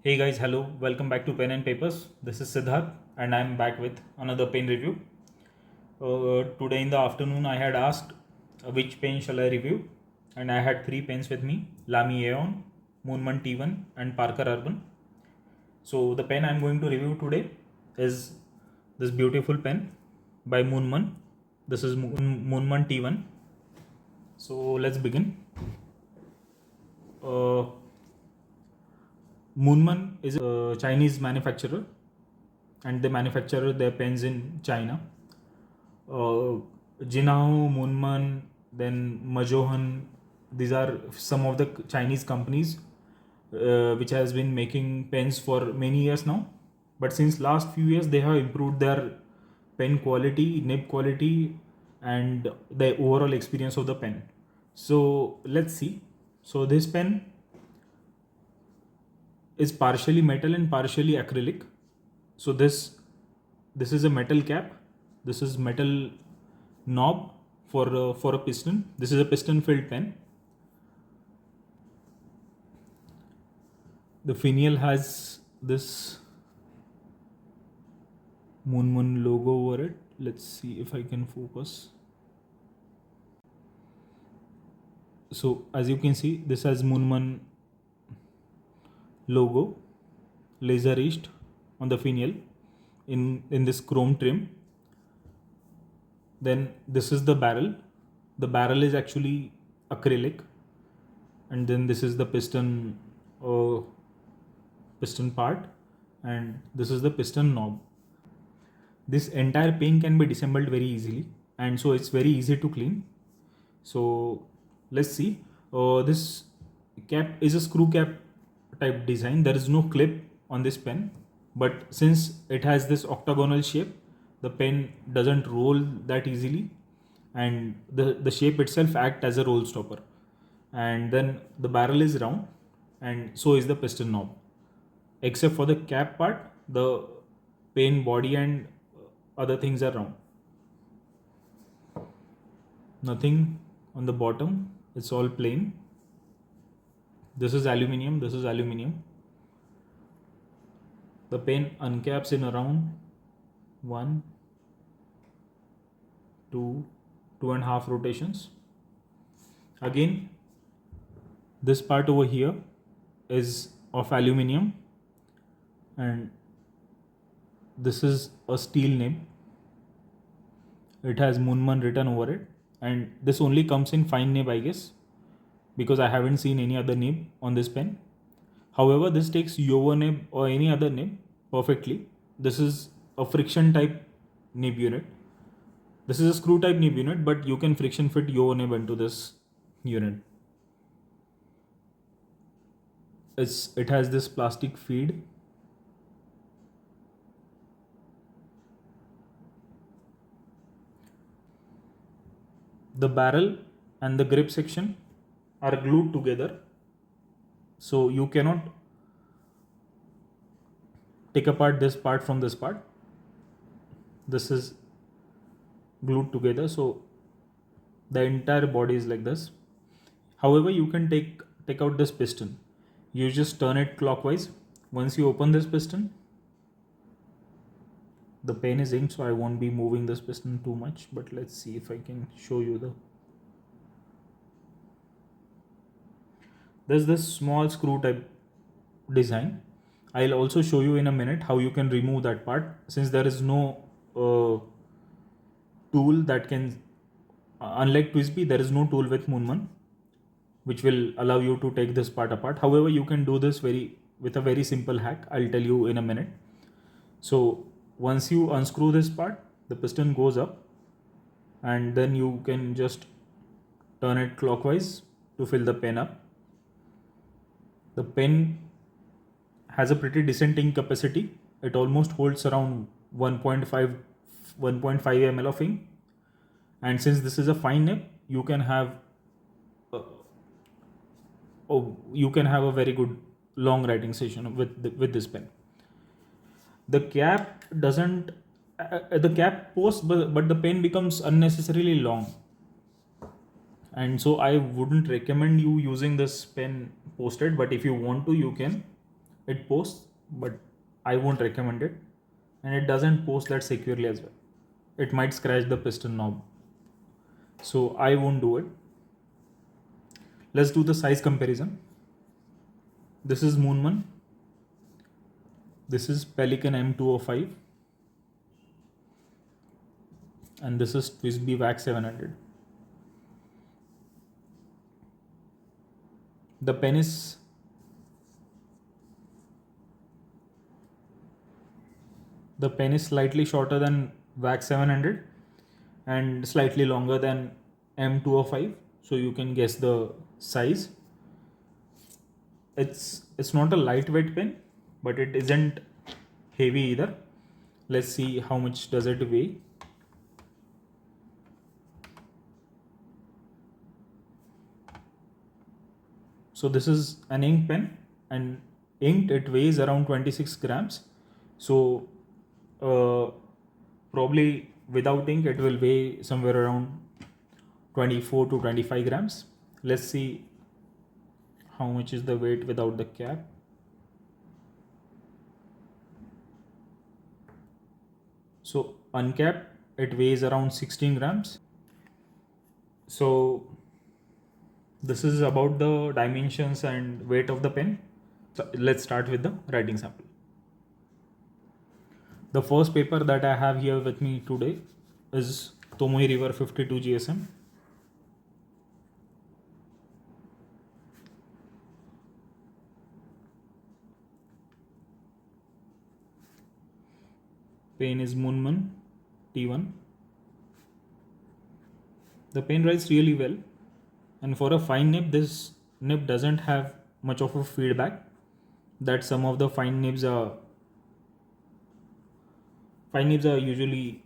Hey guys, hello, welcome back to Pen and Papers. This is Siddharth and I'm back with another pen review. Today in the afternoon, I had asked which pen shall I review, and I had three pens with me: Lamy Aeon, Moonman T1, and Parker Urban. So, the pen I'm going to review today is this beautiful pen by Moonman. This is Moonman T1. So, let's begin. Uh, Moonman is a Chinese manufacturer and they manufacture their pens in China. Jinao, Moonman, then Majohan, these are some of the Chinese companies which has been making pens for many years now. But since last few years, they have improved their pen quality, nib quality, and the overall experience of the pen. So let's see. So this pen is partially metal and partially acrylic. So this is a metal cap. This is metal knob for a piston. This is a piston filled pen. The finial has this Moonman logo over it. Let's see if I can focus. So as you can see, this has Moonman logo, laser etched on the finial in this chrome trim. Then this is the barrel. The barrel is actually acrylic, and then this is the piston part, and this is the piston knob. This entire pen can be disassembled very easily, and so it's very easy to clean. So let's see. This cap is a screw cap type design. There is no clip on this pen, but since it has this octagonal shape, the pen doesn't roll that easily, and the shape itself acts as a roll stopper. And then the barrel is round, and so is the piston knob. Except for the cap part, the pen body and other things are round. Nothing on the bottom, it's all plain. This is aluminium, this is aluminium. The pen uncaps in around 1, 2, 2.5 rotations. Again, this part over here is of aluminium, and this is a steel nib. It has Moonman written over it, and this only comes in fine nib, I guess, because I haven't seen any other nib on this pen. However, this takes Yovo nib or any other nib perfectly. This is a friction type nib unit. This is a screw type nib unit, but you can friction fit Yovo nib into this unit. It has this plastic feed. The barrel and the grip section are glued together, so you cannot take apart this part from this part. This is glued together, so the entire body is like this. However, you can take out this piston. You just turn it clockwise. Once you open this piston, the pen is inked, so I won't be moving this piston too much, but let's see if I can show you there's this small screw type design. I'll also show you in a minute how you can remove that part, since there is no tool that can, unlike Twisby, there is no tool with Moonman which will allow you to take this part apart. However, you can do this with a very simple hack. I'll tell you in a minute. So once you unscrew this part, the piston goes up, and then you can just turn it clockwise to fill the pen up. The pen has a pretty decent ink capacity. It almost holds around 1.5 ml of ink, and since this is a fine nib, you can have a very good long writing session with this pen. The cap doesn't the cap posts, but the pen becomes unnecessarily long, and so I wouldn't recommend you using this pen posted, but if you want to, you can. it posts, but I won't recommend it, and it doesn't post that securely as well. It might scratch the piston knob, so I won't do it. Let's do the size comparison. This is Moonman. This is Pelican M205, and this is Twisby VAC 700. The pen is slightly shorter than VAC 700 and slightly longer than M205, so you can guess the size. It's not a lightweight pen, but it isn't heavy either. Let's see how much does it weigh. So this is an ink pen, and inked it weighs around 26 grams. So probably without ink it will weigh somewhere around 24 to 25 grams. Let's see how much is the weight without the cap. So uncapped it weighs around 16 grams. So this is about the dimensions and weight of the pen. So let's start with the writing sample. The first paper that I have here with me today is Tomoe River 52 GSM. Pen is Moonman T1. The pen writes really well, and for a fine nib, this nib doesn't have much of a feedback that some of the fine nibs are usually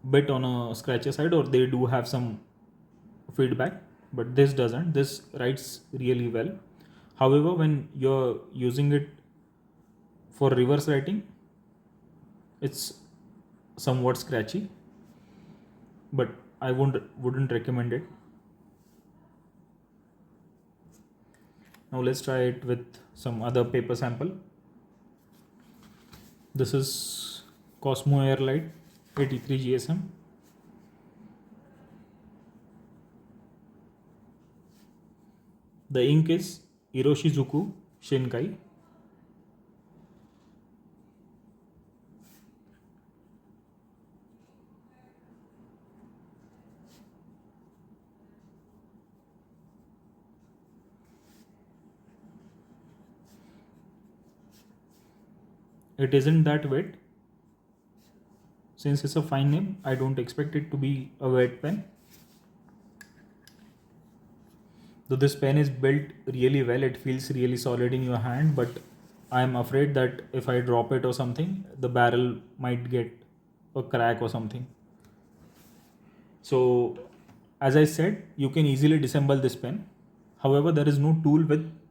bit on a scratchy side, or they do have some feedback, but this doesn't. This writes really well. However, when you're using it for reverse writing, it's somewhat scratchy, but I wouldn't recommend it. Now let's try it with some other paper sample. This is Cosmo Airlight 83 GSM. The ink is Iroshizuku Shinkai. It isn't that wet. Since it's a fine nib, I don't expect it to be a wet pen. Though this pen is built really well, it feels really solid in your hand, but I am afraid that if I drop it or something, the barrel might get a crack or something. So as I said, you can easily disassemble this pen. However, there is no tool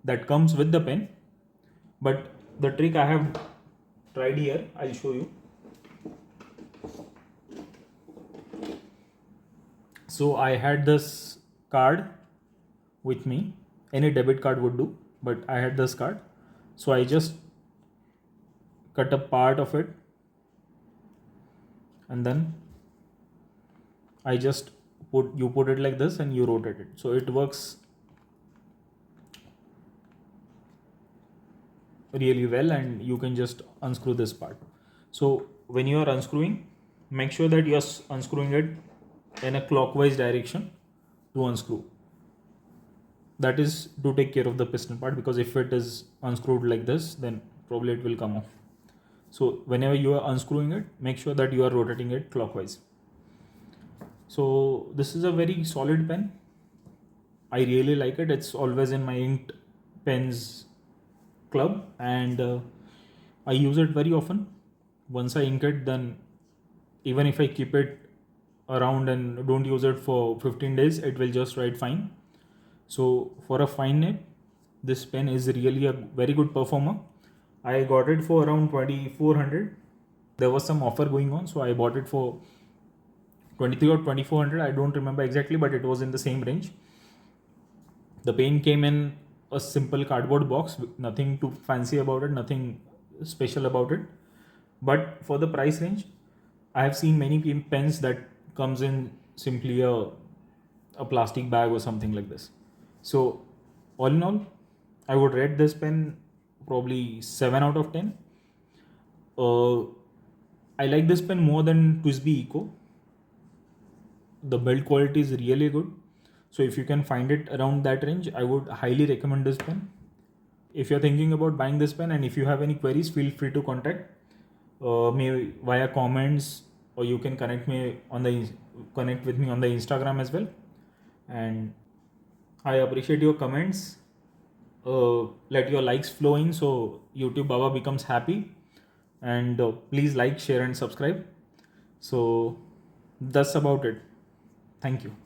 that comes with the pen, but the trick I have tried here, I'll show you. So I had this card with me. Any debit card would do, but I had this card. So I just cut a part of it, and then I just put it like this and you rotate it. So it works really well, and you can just unscrew this part. So when you are unscrewing, make sure that you are unscrewing it in a clockwise direction to unscrew. That is to take care of the piston part, because if it is unscrewed like this, then probably it will come off. So whenever you are unscrewing it, make sure that you are rotating it clockwise. So this is a very solid pen. I really like it. It's always in my inked pens club, and I use it very often. Once I ink it, then even if I keep it around and don't use it for 15 days, it will just write fine. So for a fine nib, this pen is really a very good performer. I got it for around 2400. There was some offer going on, so I bought it for 23 or 2400. I don't remember exactly, but it was in the same range. The pen came in a simple cardboard box, nothing too fancy about it, nothing special about it. But for the price range, I have seen many pens that comes in simply a plastic bag or something like this. So all in all, I would rate this pen probably 7 out of 10. uh, I like this pen more than Twisby Eco. The build quality is really good, so if you can find it around that range, I would highly recommend this pen. If you're thinking about buying this pen and if you have any queries, feel free to contact me via comments, or you can connect with me on the Instagram as well. And I appreciate your comments. Let your likes flow in so YouTube Baba becomes happy. And please like, share, and subscribe. So that's about it. Thank you.